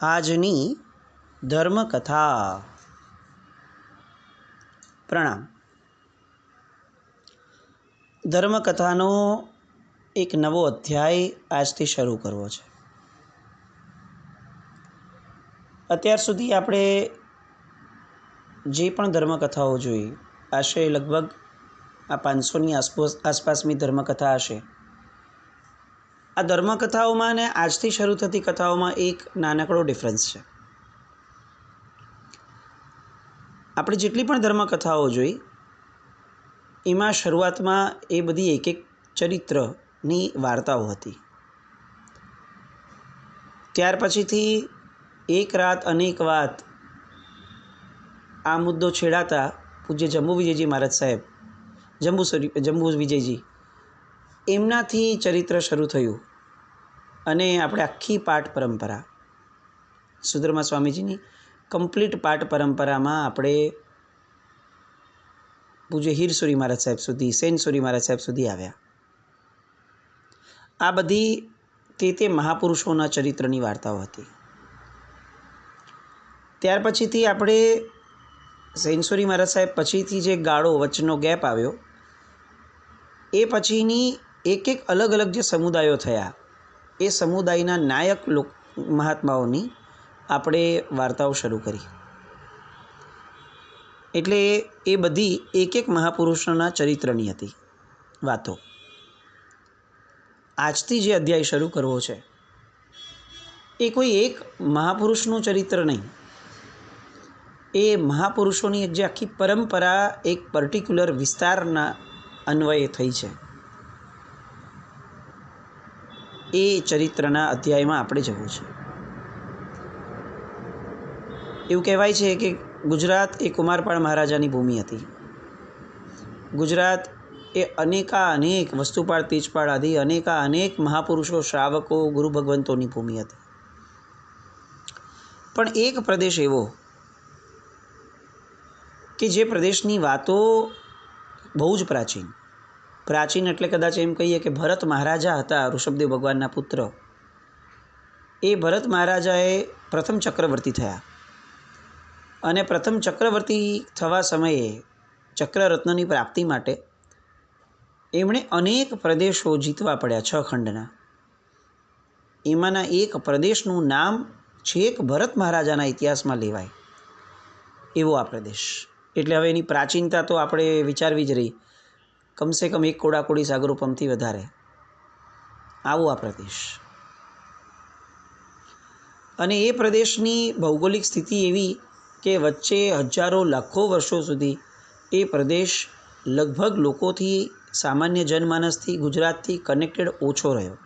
આજની ધર્મકથા. પ્રણામ. ધર્મકથાનો એક નવો અધ્યાય આજથી શરૂ કરવો છે. અત્યાર સુધી આપણે જે પણ ધર્મકથાઓ જોઈ, આશરે લગભગ આ 500ની આસપાસની ધર્મકથા હશે. આ ધર્મકથાઓમાં અને આજથી શરૂ થતી કથાઓમાં એક નાનકડો ડિફરન્સ છે. આપણે જેટલી પણ ધર્મકથાઓ જોઈ, એમાં શરૂઆતમાં એ બધી એક એક ચરિત્રની વાર્તાઓ હતી. ત્યાર પછીથી એક રાત અનેક વાત આ મુદ્દો છેડાતા પૂજ્ય જંબુ વિજયજી મહારાજ સાહેબ, જંબુ વિજયજી, એમનાથી ચરિત્ર શરૂ થયું અને આપણે આખી પાઠ પરંપરા, સુધર્મા સ્વામીજીની કમ્પ્લીટ પાઠ પરંપરામાં આપણે પૂજ્ય હીરસુરી મહારાજ સાહેબ સુધી, સેનસુરી મહારાજ સાહેબ સુધી આવ્યા. આ બધી તે મહાપુરુષોના ચરિત્રની વાર્તાઓ હતી. ત્યાર પછીથી આપણે સેનસુરી મહારાજ સાહેબ પછીથી જે ગાળો વચ્ચેનો ગેપ આવ્યો, એ પછીની એક એક અલગ અલગ જે સમુદાયો થયા, એ સમુદાયના નાયક મહાત્માઓની આપણે વાર્તાઓ શરૂ કરી. એટલે એ બધી એક એક મહાપુરુષોના ચરિત્રની હતી વાતો. આજથી જે અધ્યાય શરૂ કરવો છે, એ કોઈ એક મહાપુરુષનું ચરિત્ર નહીં. એ મહાપુરુષોની જે આખી પરંપરા એક પર્ટિક્યુલર વિસ્તારના અન્વયે થઈ છે, એ ચરિત્રના અધ્યાયમાં આપણે જવું છે. એવું કહેવાય છે કે ગુજરાત એ કુમારપાળ મહારાજાની ભૂમિ હતી. ગુજરાત એ અનેક વસ્તુપાળ, તેજપાળ આદિ અનેક મહાપુરુષો, શ્રાવકો, ગુરુ ભગવંતોની ભૂમિ હતી. પણ એક પ્રદેશ એવો કે જે પ્રદેશની વાતો બહુ જ પ્રાચીન એટલે કદાચ એમ કહીએ કે ભરત મહારાજા હતા, ઋષભદેવ ભગવાનના પુત્ર. એ ભરત મહારાજાએ પ્રથમ ચક્રવર્તી થયા અને પ્રથમ ચક્રવર્તી થવા સમયે ચક્રરત્નની પ્રાપ્તિ માટે એમણે અનેક પ્રદેશો જીતવા પડ્યા, 6 ખંડના. એમાંના એક પ્રદેશનું નામ છેક ભરત મહારાજાના ઇતિહાસમાં લેવાય એવો આ પ્રદેશ. એટલે હવે એની પ્રાચીનતા તો આપણે વિચારવી જ રહી, કમસે કમ 1 કોડાકોડી સાગરોપમથી વધારે. આવો આ પ્રદેશ. અને એ પ્રદેશની ભૌગોલિક સ્થિતિ એવી કે વચ્ચે હજારો લાખો વર્ષો સુધી એ પ્રદેશ લગભગ લોકોથી, સામાન્ય જનમાનસથી, ગુજરાતથી કનેક્ટેડ ઓછો રહ્યો.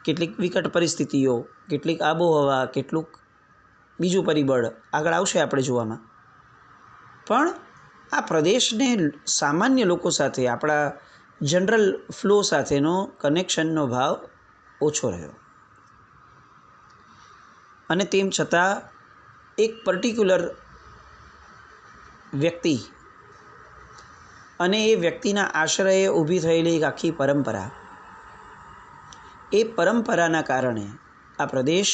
કેટલીક વિકટ પરિસ્થિતિઓ, કેટલીક આબોહવા, કેટલુંક બીજું પરિબળ આગળ આવશે આપણે જોવામાં. પણ આ પ્રદેશને સામાન્ય લોકો સાથે, આપણા જનરલ ફ્લો સાથેનો કનેક્શનનો ભાવ ઓછો રહ્યો. અને તેમ છતાં એક પર્ટિક્યુલર વ્યક્તિ અને એ વ્યક્તિના આશ્રયે ઊભી થયેલી એક આખી પરંપરા, એ પરંપરાના કારણે આ પ્રદેશ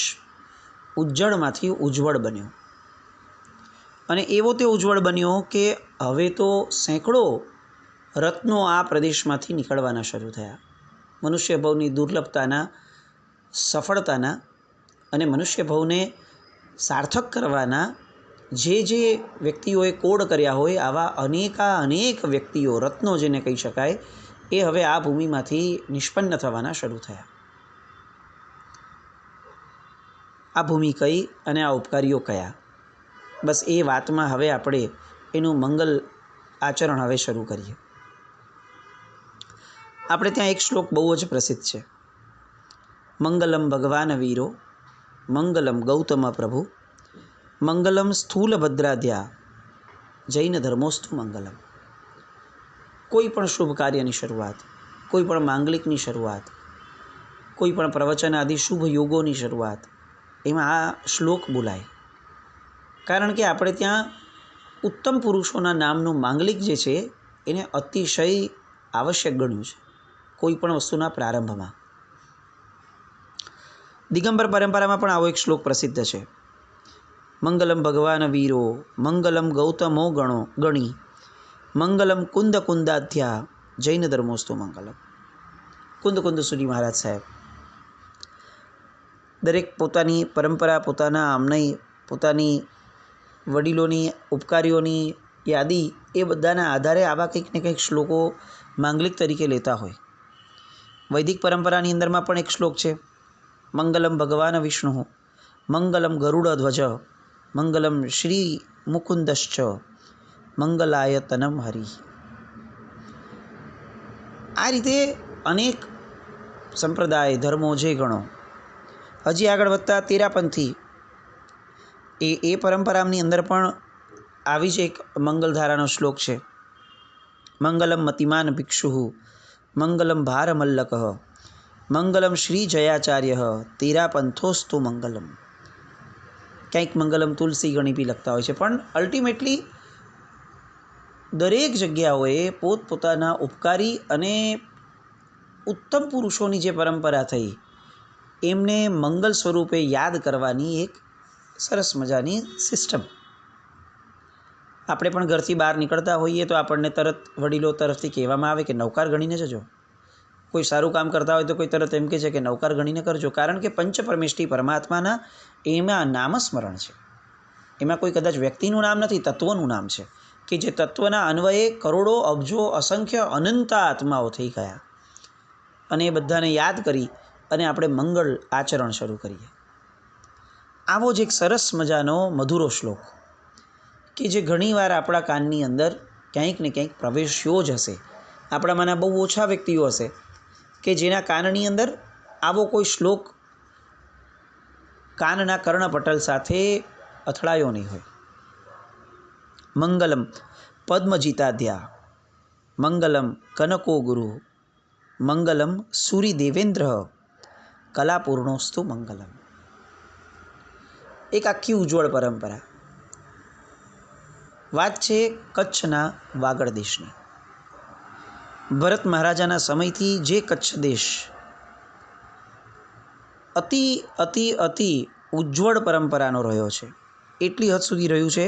ઉજ્જળમાંથી ઉજ્જવળ બન્યો. અને એવો તે ઉજ્જવળ બન્યો કે હવે તો સેંકડો રત્નો આ પ્રદેશમાંથી નીકળવાના શરૂ થયા. મનુષ્ય ભવની દુર્લભતાના, સફળતાના અને મનુષ્ય ભવને સાર્થક કરવાના જે વ્યક્તિઓએ કોડ કર્યા હોય, આવા અનેક વ્યક્તિઓ, રત્નો જેને કહી શકાય, એ હવે આ ભૂમિમાંથી નિષ્પન્ન થવાના શરૂ થયા. આ ભૂમિ કઈ અને આ ઉપકારીઓ કયા, બસ એ વાતમાં હવે આપણે એનું મંગલ આચરણ હવે શરૂ કરીએ. આપણે ત્યાં એક શ્લોક બહુ જ પ્રસિદ્ધ છે. મંગલમ ભગવાન વીરો, મંગલમ ગૌતમ પ્રભુ, મંગલમ સ્થૂલ ભદ્રાદ્યા, જૈન ધર્મોસ્તુ મંગલમ. કોઈ પણ શુભ કાર્યની શરૂઆત, કોઈ પણ માંગલિકની શરૂઆત, કોઈ પણ પ્રવચન આદિ શુભ યોગોની શરૂઆત, એમાં આ શ્લોક બોલાય. કારણ કે આપણે ત્યાં ઉત્તમ પુરુષોના નામનું માંગલિક જે છે એને અતિશય આવશ્યક ગણ્યું છે કોઈ પણ વસ્તુના પ્રારંભમાં. દિગંબર પરંપરામાં પણ આવો એક શ્લોક પ્રસિદ્ધ છે. મંગલમ ભગવાન વીરો, મંગલમ ગૌતમો ગણી, મંગલમ કુંદ કુંદાધ્યા, જૈન ધર્મોસ્તુ મંગલમ. કુંદ સુરી મહારાજ સાહેબ દરેક પોતાની પરંપરા, પોતાના આમનઈ, પોતાની વડીલોની, ઉપકારીઓની યાદી, એ બધાના આધારે આવા કંઈક ને કંઈક શ્લોકો માંગલિક તરીકે લેતા હોય. વૈદિક પરંપરાની અંદરમાં પણ એક શ્લોક છે, મંગલમ ભગવાન વિષ્ણુ, મંગલમ ગરુડ ધ્વજ, મંગલમ શ્રી મુકુંદશ્ચ, મંગલાયતનમ હરિ. આ રીતે અનેક સંપ્રદાય, ધર્મો જે ગણો, હજી આગળ વધતા તેરાપંથી એ પરંપરાની અંદર પણ આવી જ એક મંગલધારાનો શ્લોક છે. મંગલમ મતિમાન ભિક્ષુ, મંગલમ ભારમલ્લક, મંગલમ શ્રી જયાચાર્ય, તેરાપંથોસ્તુ મંગલમ. કંઈક મંગલમ તુલસી ગણી બી લખતા હોય છે. પણ અલ્ટિમેટલી દરેક જગ્યાઓએ પોતપોતાના ઉપકારી અને ઉત્તમ પુરુષોની જે પરંપરા થઈ, એમને મંગલ સ્વરૂપે યાદ કરવાની એક સરસ મજાની સિસ્ટમ. આપણે પણ ઘરથી બહાર નીકળતા હોઈએ તો આપણને તરત વડીલો તરફથી કહેવામાં આવે કે નવકાર ગણીને જજો. કોઈ સારું કામ કરતા હોય તો કોઈ તરત એમ કહે છે કે નવકાર ગણીને કરજો. કારણ કે પંચપરમેષ્ઠી પરમાત્માના એમાં નામસ્મરણ છે. એમાં કોઈ કદાચ વ્યક્તિનું નામ નથી, તત્વનું નામ છે, કે જે તત્વના અન્વયે કરોડો, અબજો, અસંખ્ય, અનંત આત્માઓ થઈ ગયા. અને એ બધાને યાદ કરી અને આપણે મંગળ આચરણ શરૂ કરીએ. આવો જ એક સરસ મજાનો મધુરો શ્લોક કે જે ઘણીવાર આપણા કાનની અંદર ક્યાંક ને ક્યાંક પ્રવેશ્યો જ હશે. આપણામાંના બહુ ઓછા વ્યક્તિઓ હશે કે જેના કાનની અંદર આવો કોઈ શ્લોક કાનના કર્ણપટલ સાથે અથડાયો નહીં હોય. મંગલમ પદ્મજીતાધ્યા, મંગલમ કનકો ગુરુ, મંગલમ સૂરિદેવેન્દ્ર, કલાપૂર્ણોસ્તુ મંગલમ. એક આખી ઉજ્જવળ પરંપરા. વાત છે કચ્છના વાગડ દેશની. ભરત મહારાજાના સમયથી જે કચ્છ દેશ અતિ અતિ અતિ ઉજ્જવળ પરંપરાનો રહ્યો છે, એટલી હદ સુધી રહ્યું છે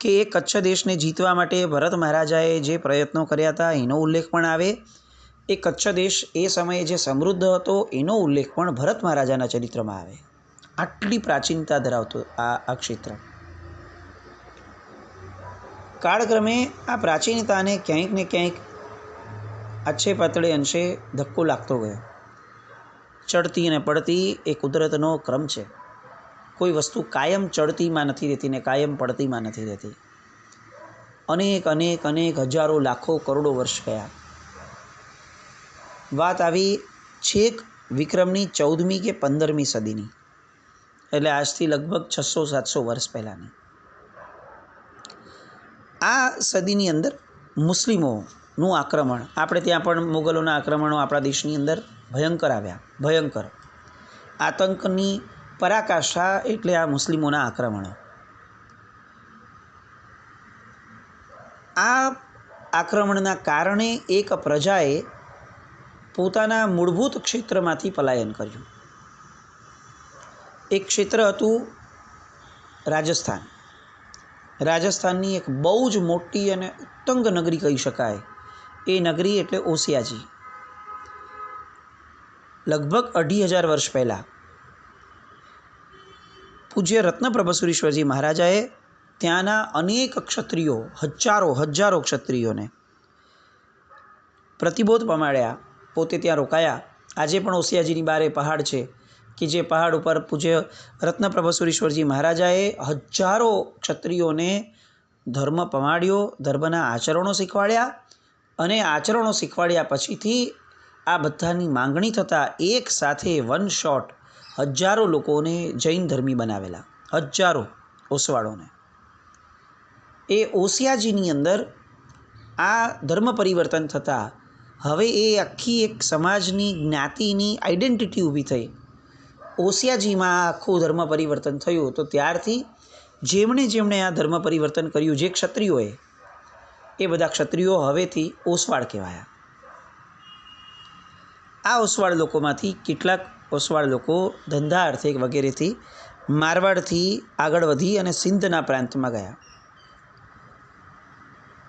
કે એ કચ્છ દેશને જીતવા માટે ભરત મહારાજાએ જે પ્રયત્નો કર્યા હતા એનો ઉલ્લેખ પણ આવે. એ કચ્છ દેશ એ સમયે જે સમૃદ્ધ હતો એનો ઉલ્લેખ પણ ભરત મહારાજાના ચરિત્રમાં આવે. આટલી પ્રાચીનતા ધરાવતો આ ક્ષેત્ર. કાળક્રમે આ પ્રાચીનતાને ક્યાંક ને ક્યાંક આછે પાતળે અંશે ધક્કો લાગતો ગયો. ચડતી અને પડતી એ કુદરતનો ક્રમ છે. કોઈ વસ્તુ કાયમ ચડતીમાં નથી રહેતી ને કાયમ પડતીમાં નથી રહેતી. અનેક અનેક અનેક હજારો, લાખો, કરોડો વર્ષ ગયા. વાત આવી છેક વિક્રમની 14મી કે 15મી સદીની, એટલે આજથી લગભગ 600-700 વર્ષ પહેલાંની. આ સદીની અંદર મુસ્લિમોનું આક્રમણ, આપણે ત્યાં પણ મુગલોના આક્રમણો આપણા દેશની અંદર ભયંકર આવ્યા. ભયંકર આતંકની પરાકાષ્ઠા એટલે આ મુસ્લિમોના આક્રમણો. આ આક્રમણના કારણે એક પ્રજાએ પોતાના મૂળભૂત ક્ષેત્રમાંથી પલાયન કર્યું. એક ક્ષેત્ર હતું રાજસ્થાન. રાજસ્થાનની એક બહુ જ મોટી અને ઉત્તંગ નગરી કહી શકાય. એ નગરી એટલે ઓસિયાજી. લગભગ 2500 વર્ષ પહેલાં પૂજ્ય રત્નપ્રભસુરીશ્વરજી મહારાજાએ ત્યાંના અનેક ક્ષત્રિયો, હજારો ક્ષત્રિયોને પ્રતિબોધ પમાડ્યા. પોતે ત્યાં રોકાયા. આજે પણ ઓસિયાજીની બારે પહાડ છે કે જે પહાડ ઉપર પૂજ્ય રત્નપ્રભસુરીશ્વરજી મહારાજાએ હજારો ક્ષત્રિયોને ધર્મ પમાડ્યો, ધર્મના આચરણો શીખવાડ્યા. અને આચરણો શીખવાડ્યા પછીથી આ બધાની માંગણી થતાં એક સાથે વન શોટ હજારો લોકોને જૈન ધર્મી બનાવેલા. હજારો ઓસવાળોને. એ ઓસિયાજીની અંદર આ ધર્મ પરિવર્તન થતાં હવે એ આખી એક સમાજની, જ્ઞાતિની આઈડેન્ટિટી ઊભી થઈ. ઓસિયાજીમાં આખું ધર્મ પરિવર્તન થયું. તો ત્યારથી જેમણે આ ધર્મ પરિવર્તન કર્યું, જે ક્ષત્રિયોએ, એ બધા ક્ષત્રિયો હવેથી ઓસવાળ કહેવાયા. આ ઓસવાળ લોકોમાંથી કેટલાક ઓસવાળ લોકો ધંધા અર્થે વગેરેથી મારવાડથી આગળ વધી અને સિંધના પ્રાંતમાં ગયા.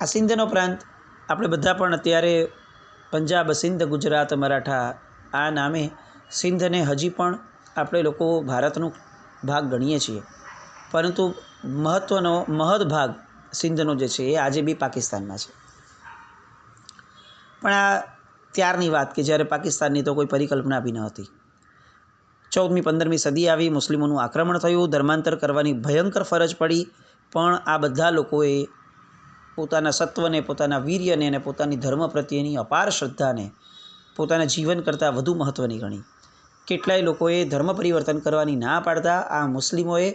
આ સિંધનો પ્રાંત આપણે બધા પણ અત્યારે પંજાબ, સિંધ, ગુજરાત, મરાઠા આ નામે સિંધને હજી પણ આપણે લોકો ભારતનો ભાગ ગણીએ છીએ, પરંતુ મહત્ત્વનો મહદ ભાગ સિંધનો જે છે એ આજે બી પાકિસ્તાનમાં છે. પણ આ ત્યારની વાત કે જ્યારે પાકિસ્તાનની તો કોઈ પરિકલ્પના બી ન હતી. 14મી 15મી સદી આવી, મુસ્લિમોનું આક્રમણ થયું, ધર્માંતર કરવાની ભયંકર ફરજ પડી, પણ આ બધા લોકોએ પોતાના સત્વને, પોતાના વીર્યને અને પોતાની ધર્મ પ્રત્યેની અપાર શ્રદ્ધાને પોતાના જીવન કરતાં વધુ મહત્ત્વની ગણી. કેટલાય લોકોએ ધર્મ પરિવર્તન કરવાની ના પાડતા આ મુસ્લિમોએ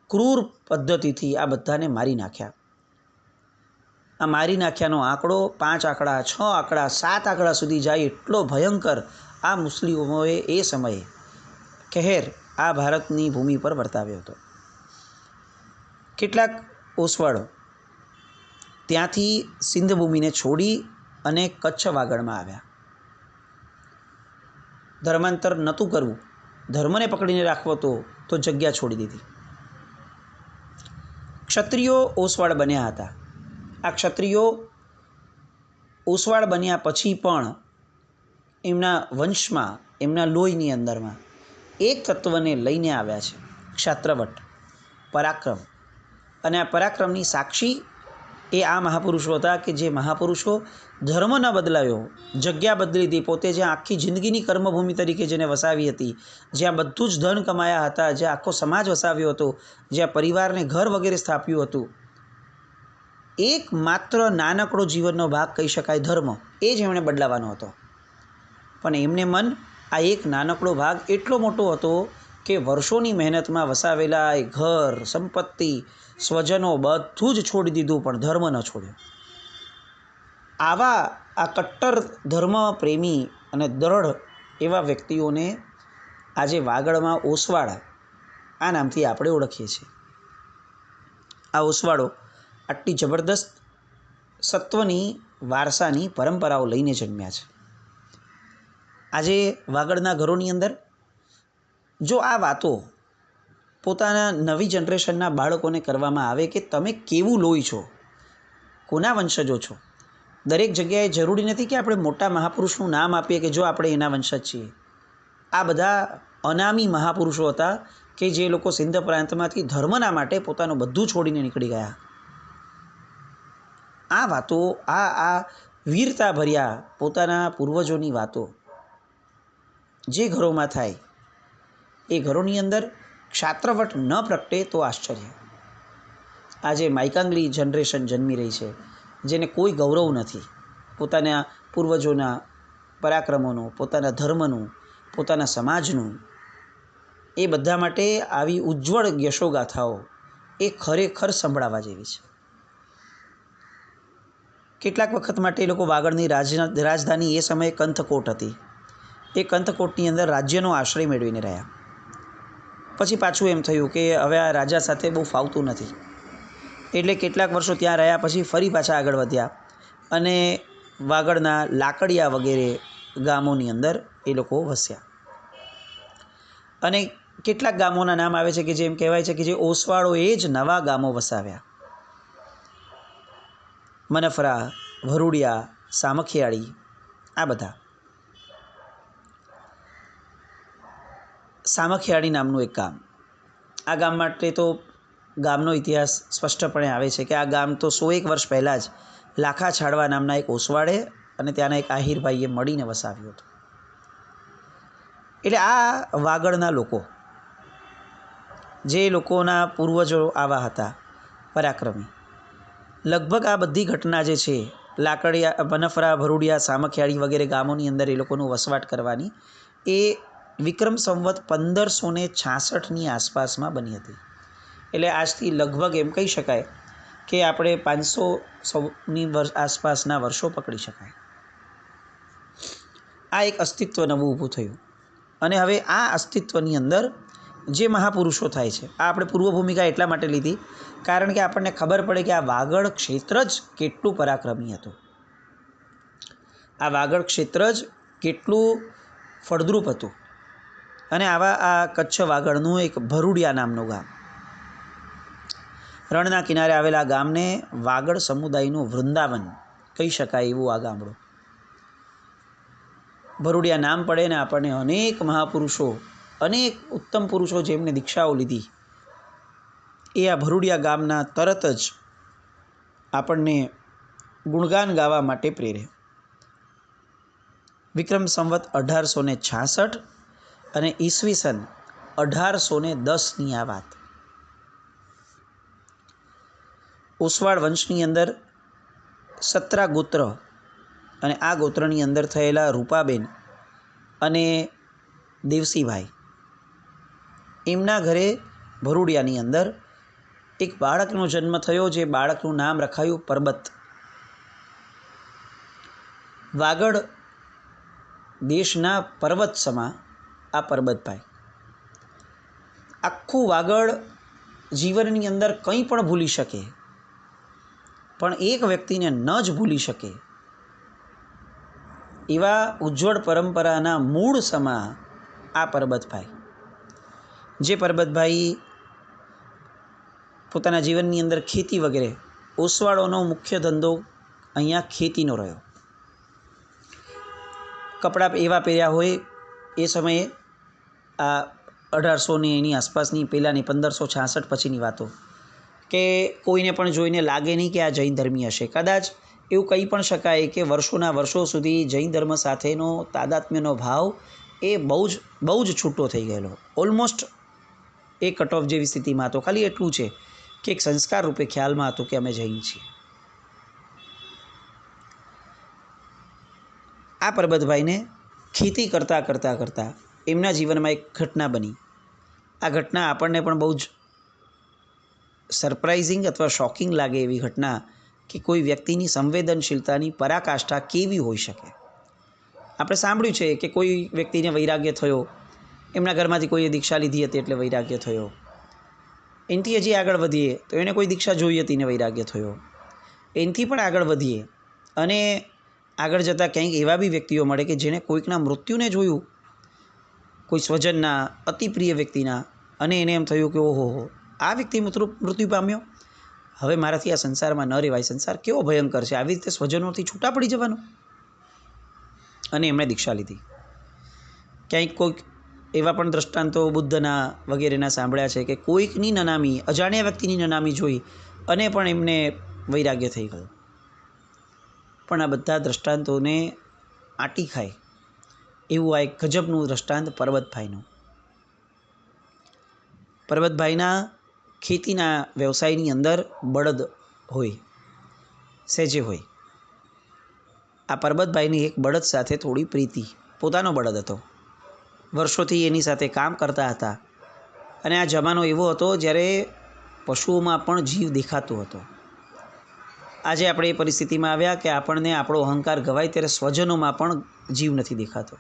ક્રૂર પદ્ધતિથી આ બધાને મારી નાખ્યા. આ મારી નાખ્યાનો આંકડો 5 આંકડા, 6 આંકડા, 7 આંકડા સુધી જાય એટલો ભયંકર આ મુસ્લિમોએ એ સમયે કહેર આ ભારતની ભૂમિ પર વર્તાવ્યો હતો. કેટલાક ઓસવાળો ત્યાંથી સિંધ ભૂમિને છોડી અને કચ્છ વાગડમાં આવ્યા. ધર્માંતર નહોતું કરવું, ધર્મને પકડીને રાખવો તો જગ્યા છોડી દીધી. ક્ષત્રિયો ઓસવાળ બન્યા હતા. આ ક્ષત્રિયો ઓસવાળ બન્યા પછી પણ એમના વંશમાં, એમના લોહીની અંદરમાં એક તત્વને લઈને આવ્યા છે, ક્ષાત્રવટ, પરાક્રમ. અને આ પરાક્રમની સાક્ષી એ આ મહાપુરુષો હતા કે જે મહાપુરુષો ધર્મ ન બદલાયો, જગ્યા બદલી હતી, પોતે જ્યાં આખી જિંદગીની કર્મભૂમિ તરીકે જેને વસાવી હતી, જ્યાં બધું જ ધન કમાયા હતા, જ્યાં આખો સમાજ વસાવ્યો હતો, જ્યાં પરિવારને ઘર વગેરે સ્થાપ્યું હતું, એક માત્ર નાનકડો જીવનનો ભાગ કહી શકાય ધર્મ, એ જ એમણે બદલાવાનો હતો. પણ એમને મન આ એક નાનકડો ભાગ એટલો મોટો હતો કે વર્ષોની મહેનતમાં વસાવેલા એ ઘર, સંપત્તિ, સ્વજનો બધું જ છોડી દીધું, પણ ધર્મ ન છોડ્યો. આવા આ કટ્ટર ધર્મ પ્રેમી અને દ્રઢ એવા વ્યક્તિઓને આજે વાગડમાં ઓસવાળ આ નામથી આપણે ઓળખીએ છીએ. આ ઓસવાળો આટલી જબરદસ્ત સત્વની વારસાની પરંપરાઓ લઈને જન્મ્યા છે. આજે વાગડના ઘરોની અંદર જો આ વાતો પોતાના નવી જનરેશનના બાળકોને કરવામાં આવે કે તમે કેવું લોહી છો, કોના વંશજો છો, દરેક જગ્યાએ જરૂરી નથી કે આપણે મોટા મહાપુરુષનું નામ આપીએ કે જો આપણે એના વંશજ છીએ. આ બધા અનામી મહાપુરુષો હતા કે જે લોકો સિંધ પ્રાંતમાંથી ધર્મના માટે પોતાનું બધું છોડીને નીકળી ગયા. આ વાતો, આ વીરતા ભર્યા પોતાના પૂર્વજોની વાતો જે ઘરોમાં થાય એ ઘરોની અંદર ક્ષાત્રવટ ન પ્રગટે તો આશ્ચર્ય. આજે માઇકાંગલી જનરેશન જન્મી રહી છે જેને કોઈ ગૌરવ નથી પોતાના પૂર્વજોના પરાક્રમોનું, પોતાના ધર્મનું, પોતાના સમાજનું. એ બધા માટે આવી ઉજ્જવળ યશોગાથાઓ એ ખરેખર સંભળાવવા જેવી છે. કેટલાક વખત માટે એ લોકો વાગડની રાજધાની એ સમયે કંથકોટ હતી. એ કંથકોટની અંદર રાજ્યનો આશ્રય મેળવીને રહ્યા. પછી પાછું એમ થયું કે હવે આ રાજા સાથે બહુ ફાવતું નથી, એટલે કેટલાક વર્ષો ત્યાં રહ્યા પછી ફરી પાછા આગળ વધ્યા અને વાગડના લાકડિયા વગેરે ગામોની અંદર એ લોકો વસ્યા. અને કેટલાક ગામોના નામ આવે છે કે જેમ કહેવાય છે કે જે ઓસવાળોએ જ નવા ગામો વસાવ્યા. મનફરા, ભરૂડિયા, સામખિયાળી, આ બધા. સામખિયાળી નામનું એક ગામ, આ ગામ માટે તો ગામનો ઇતિહાસ સ્પષ્ટપણે આવે છે કે આ ગામ તો 101 વર્ષ પહેલાં જ લાખા છાડવા નામના એક ઓસવાળે અને ત્યાંના એક આહિરભાઈએ મળીને વસાવ્યું હતું. એટલે આ વાગડના લોકો, જે લોકોના પૂર્વજો આવા હતા પરાક્રમી, લગભગ આ બધી ઘટના જે છે લાકડિયા, મનફરા, ભરૂડિયા, સામખિયાળી વગેરે ગામોની અંદર એ લોકોનું વસવાટ કરવાની એ વિક્રમ સંવત 1566ની આસપાસમાં બની હતી. એટલે આજથી લગભગ એમ કહી શકાય કે આપણે 500ની આસપાસના વર્ષો પકડી શકાય. આ એક અસ્તિત્વ નવું ઊભું થયું. અને હવે આ અસ્તિત્વની અંદર જે મહાપુરુષો થાય છે, આ આપણે પૂર્વ ભૂમિકા એટલા માટે લીધી કારણ કે આપણને ખબર પડે કે આ વાગડ ક્ષેત્ર જ કેટલું પરાક્રમી હતું. આ વાગડ ક્ષેત્ર જ કેટલું ફળદ્રુપ હતું. અને આવા આ કચ્છ વાગડનું એક ભરૂડિયા નામનું ગામ, રણના કિનારે આવેલા આ ગામને વાગડ સમુદાયનું વૃંદાવન કહી શકાય એવું આ ગામડું. ભરૂડિયા નામ પડે ને આપણને અનેક મહાપુરુષો, અનેક ઉત્તમ પુરુષો જેમને દીક્ષાઓ લીધી એ આ ભરૂડિયા ગામના તરત જ આપણને ગુણગાન ગાવા માટે પ્રેરે. વિક્રમ સંવત 1866 અને ઈસવીસન 1810ની આ વાત. ઓસવાળ વંશની અંદર સત્રા ગોત્ર અને આ ગોત્રની અંદર થયેલા રૂપાબેન અને દેવસીભાઈ, એમના ઘરે ભરૂડિયાની અંદર એક બાળકનો જન્મ થયો, જે બાળકનું નામ રખાયું પરબત. વાગડ દેશના પર્વત સમા આ પરબતભાઈ. આખું વાગડ જીવનની અંદર કંઈ પણ ભૂલી શકે, પણ એક વ્યક્તિને ન જ ભૂલી શકે એવા ઉજ્જવળ પરંપરાના મૂળ સમા આ પરબતભાઈ. જે પરબતભાઈ પોતાના જીવનની અંદર ખેતી વગેરે, ઓસવાળોનો મુખ્ય ધંધો અહીંયા ખેતીનો રહ્યો. કપડાં એવા પહેર્યા હોય એ સમયે, આ 1800ની એની આસપાસની, પહેલાંની 1566 પછીની વાતો, કે કોઈને પણ જોઈને લાગે નહીં કે આ જૈન ધર્મી હશે. કદાચ એવું કહી પણ શકાય કે વર્ષોના વર્ષો સુધી જૈન ધર્મ સાથેનો તાદાત્મ્યનો ભાવ એ બહુ જ છૂટો થઈ ગયેલો. ઓલમોસ્ટ એ કટ ઓફ જેવી સ્થિતિમાં હતો. ખાલી એટલું છે કે એક સંસ્કાર રૂપે ખ્યાલમાં હતું કે અમે જૈન છીએ. આ પરબતભાઈને ખેતી કરતાં કરતાં એમના જીવનમાં એક ઘટના બની. આ ઘટના આપણને પણ બહુ જ સરપ્રાઇઝિંગ અથવા શોકિંગ લાગે એવી ઘટના, કે કોઈ વ્યક્તિની સંવેદનશીલતાની પરાકાષ્ઠા કેવી હોઈ શકે. આપણે સાંભળ્યું છે કે કોઈ વ્યક્તિને વૈરાગ્ય થયો, એમના ઘરમાંથી કોઈએ દીક્ષા લીધી હતી એટલે વૈરાગ્ય થયો. એનાથી હજી આગળ વધીએ તો એને કોઈ દીક્ષા જોઈ હતી ને વૈરાગ્ય થયો. એનાથી પણ આગળ વધીએ અને આગળ જતાં ક્યાંક એવા બી વ્યક્તિઓ મળે કે જેણે કોઈકના મૃત્યુને જોયું, કોઈ સ્વજનના, અતિ પ્રિય વ્યક્તિના, અને એને એમ થયું કે ઓહો, આ વ્યક્તિ મૃત્યુ પામ્યો, હવે મારાથી આ સંસારમાં ન રહેવાય, સંસાર કેવો ભયંકર છે, આવી રીતે સ્વજનોથી છૂટા પડી જવાનું. અને એમણે દીક્ષા લીધી. ક્યાંક કોઈક એવા પણ દ્રષ્ટાંતો બુદ્ધના વગેરેના સાંભળ્યા છે કે કોઈકની નનામી, અજાણ્યા વ્યક્તિની નનામી જોઈ અને પણ એમને વૈરાગ્ય થઈ ગયું. પણ આ બધા દ્રષ્ટાંતોને આંટી ખાય એવું આ એક ગજબનું દ્રષ્ટાંત પરબતભાઈનું. પરબતભાઈના ખેતીના વ્યવસાયની અંદર બળદ હોય, સહેજે હોય. આ પરબતભાઈની એક બળદ સાથે થોડી પ્રીતિ, પોતાનો બળદ હતો, વર્ષોથી એની સાથે કામ કરતા હતા. અને આ જમાનો એવો હતો જ્યારે પશુઓમાં પણ જીવ દેખાતો હતો. આજે આપણે એ પરિસ્થિતિમાં આવ્યા કે આપણને આપણો અહંકાર ગવાય ત્યારે સ્વજનોમાં પણ જીવ નથી દેખાતો.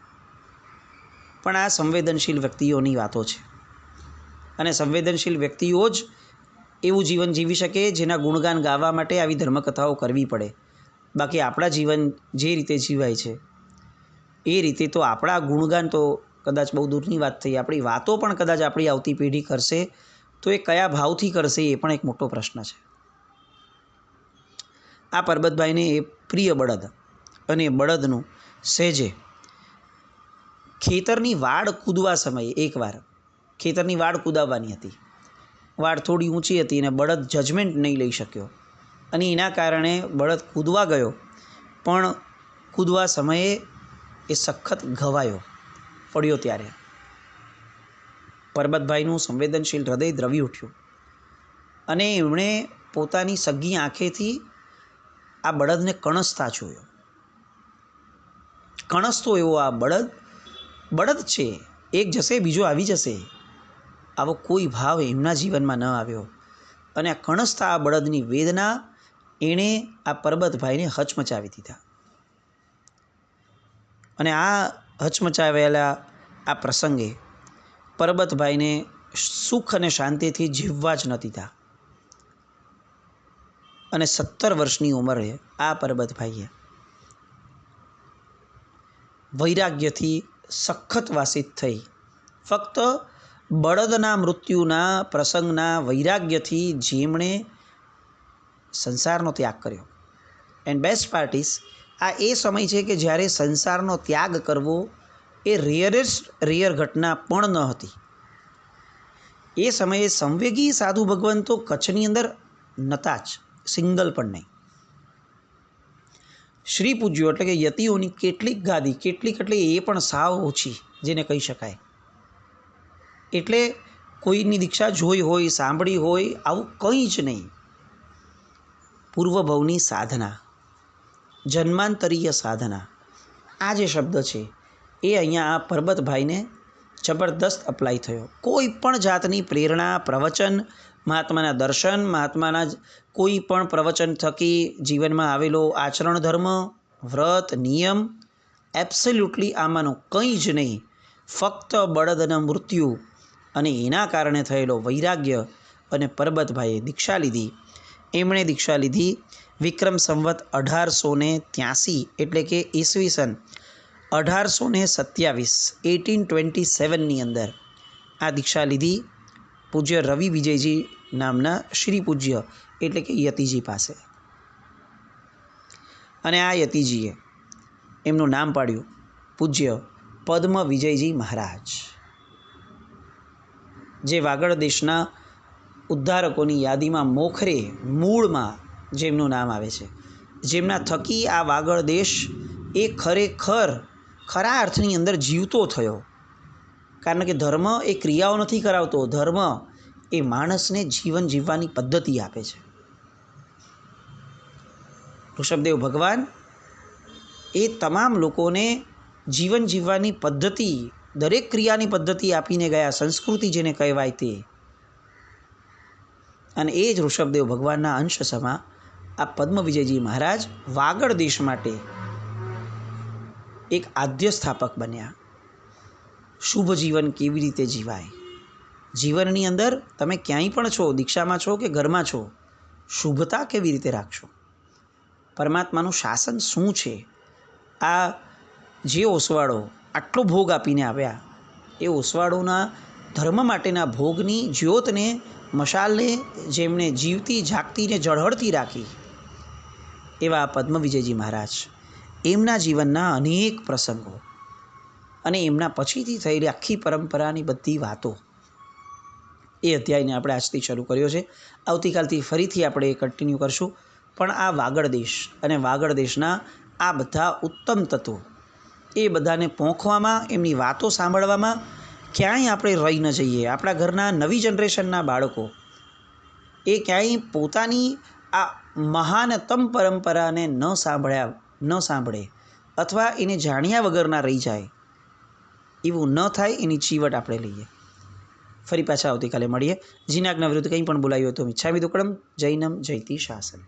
પણ આ સંવેદનશીલ વ્યક્તિઓની વાતો છે. અને સંવેદનશીલ વ્યક્તિઓ જ એવું જીવન જીવી શકે જેના ગુણગાન ગાવા માટે આવી ધર્મકથાઓ કરવી પડે. બાકી આપણા જીવન જે રીતે જીવાય છે એ રીતે તો આપણા ગુણગાન તો કદાચ બહુ દૂરની વાત થઈ, આપણી વાતો પણ કદાચ આપણી આવતી પેઢી કરશે તો એ કયા ભાવથી કરશે એ પણ એક મોટો પ્રશ્ન છે. આ પરબતભાઈને એ પ્રિય બળદ, અને બળદનું સહેજે ખેતરની વાડ કૂદવા સમયે એકવાર ખેતરની વાડ કૂદાવવાની હતી. વાડ થોડી ઊંચી હતી અને બળદ જજમેન્ટ નહીં લઈ શક્યો અને એના કારણે બળદ કૂદવા ગયો, પણ કૂદવા સમયે એ સખત ઘવાયો, પડ્યો. ત્યારે પરબતભાઈનું સંવેદનશીલ હૃદય દ્રવી ઉઠ્યું અને એમણે પોતાની સગી આંખેથી આ બળદને કણસતા જોયો. કણસતો એવો આ બળદ છે, એક જશે બીજો આવી જશે, આવો કોઈ ભાવ એમના જીવનમાં ન આવ્યો. અને આ કણસતા આ બળદની વેદના એણે આ પરબતભાઈને હચમચાવી દીધા. અને આ હચમચાવેલા આ પ્રસંગે પરબતભાઈને સુખ અને શાંતિથી જીવવા જ ન દીધા. અને 17 વર્ષની ઉંમરે આ પરબતભાઈએ વૈરાગ્યથી સખત વાસિત થઈ. ફક્ત બળદના મૃત્યુના પ્રસંગના વૈરાગ્યથી જેમણે સંસારનો ત્યાગ કર્યો. એન્ડ બેસ્ટ પાર્ટ ઇઝ, આ એ સમય છે કે જ્યારે સંસારનો ત્યાગ કરવો એ રેયરેસ્ટ રેયર ઘટના પણ ન હતી. એ સમયે સંવેગી સાધુ ભગવાન તો કચ્છની અંદર નહોતા જ, સિંગલ પણ નહીં. શ્રી પૂજ્યો એટલે કે યતિઓની કેટલીક ગાદી, કેટલીક એટલે એ પણ સાવ ઓછી જેને કહી શકાય. એટલે કોઈની દીક્ષા જોઈ હોય, સાંભળી હોય, આવું કંઈ જ નહીં. પૂર્વભવની સાધના, જન્માંતરીય સાધના, આ જે શબ્દ છે એ અહીંયા આ પરબતભાઈને જબરદસ્ત અપ્લાય થયો. કોઈ પણ જાતની પ્રેરણા, પ્રવચન, મહાત્માના દર્શન, મહાત્માના કોઈ પણ પ્રવચન થકી જીવનમાં આવેલો આચરણ ધર્મ, વ્રત, નિયમ, એબ્સોલ્યુટલી આમાંનું કંઈ જ નહીં. ફક્ત બળદના મૃત્યુ અને એના કારણે થયેલો વૈરાગ્ય. અને પરબતભાઈએ દીક્ષા લીધી. એમણે દીક્ષા લીધી વિક્રમ સંવત 1883 એટલે કે ઈસવીસન 1827 1827ની અંદર આ દીક્ષા લીધી પૂજ્ય રવિ વિજયજી નામના શ્રી પૂજ્ય એટલે કે યતિજી પાસે. અને આ યતિજીએ એમનું નામ પાડ્યું પૂજ્ય પદ્મ વિજયજી મહારાજ, જે વાગડ દેશના ઉદ્ધારકોની યાદીમાં મોખરે મૂળમાં જેમનું નામ આવે છે, જેમના થકી આ વાગડ દેશ એ ખરેખર ખરા અર્થની અંદર જીવતો થયો. કારણ કે ધર્મ એ ક્રિયાઓ નથી કરાવતો, ધર્મ એ માણસને જીવન જીવવાની પદ્ધતિ આપે છે. ઋષભદેવ ભગવાન એ તમામ લોકોને જીવન જીવવાની પદ્ધતિ, દરેક ક્રિયાની પદ્ધતિ આપીને ગયા, સંસ્કૃતિ જેને કહેવાય તે. અને એ જ ઋષભદેવ ભગવાનના અંશ સમા આ પદ્મ વિજયજી મહારાજ વાગડ દેશ માટે એક આદ્ય સ્થાપક બન્યા. શુભ જીવન કેવી રીતે જીવાય, જીવનની અંદર તમે ક્યાંય પણ છો, દીક્ષામાં છો કે ઘરમાં છો, શુભતા કેવી રીતે રાખશો, પરમાત્માનું શાસન શું છે. આ જે ઓસવાળો આટલો ભોગ આપીને આવ્યા, એ ઓસવાળોના ધર્મ માટેના ભોગની જ્યોતને, મશાલને જેમણે જીવતી, જાગતી ને ઝળહળતી રાખી, એવા પદ્મ વિજયજી મહારાજ, એમના જીવનના અનેક પ્રસંગો અને એમના પછીથી થયેલી આખી પરંપરાની બધી વાતો, એ અધ્યાયને આપણે આજથી શરૂ કર્યો છે. આવતીકાલથી ફરીથી આપણે એ કન્ટિન્યુ કરશું. પણ આ વાગડ દેશ અને વાગડ દેશના આ બધા ઉત્તમ તત્વો, એ બધાને પોંખવામાં, એમની વાતો સાંભળવામાં ક્યાંય આપણે રહી ન જઈએ. આપણા ઘરના નવી જનરેશનના બાળકો એ ક્યાંય પોતાની આ મહાનતમ પરંપરાને ન સાંભળે અથવા એને જાણ્યા વગરના રહી જાય, એવું ન થાય એની ચીવટ આપણે લઈએ. ફરી પાછા આવતીકાલે મળીએ. જીનાજ્ઞા વિરુદ્ધ કંઈ પણ બોલાયું તો મિચ્છામિ દુક્કડમ. જૈનમ જયતિ શાસન.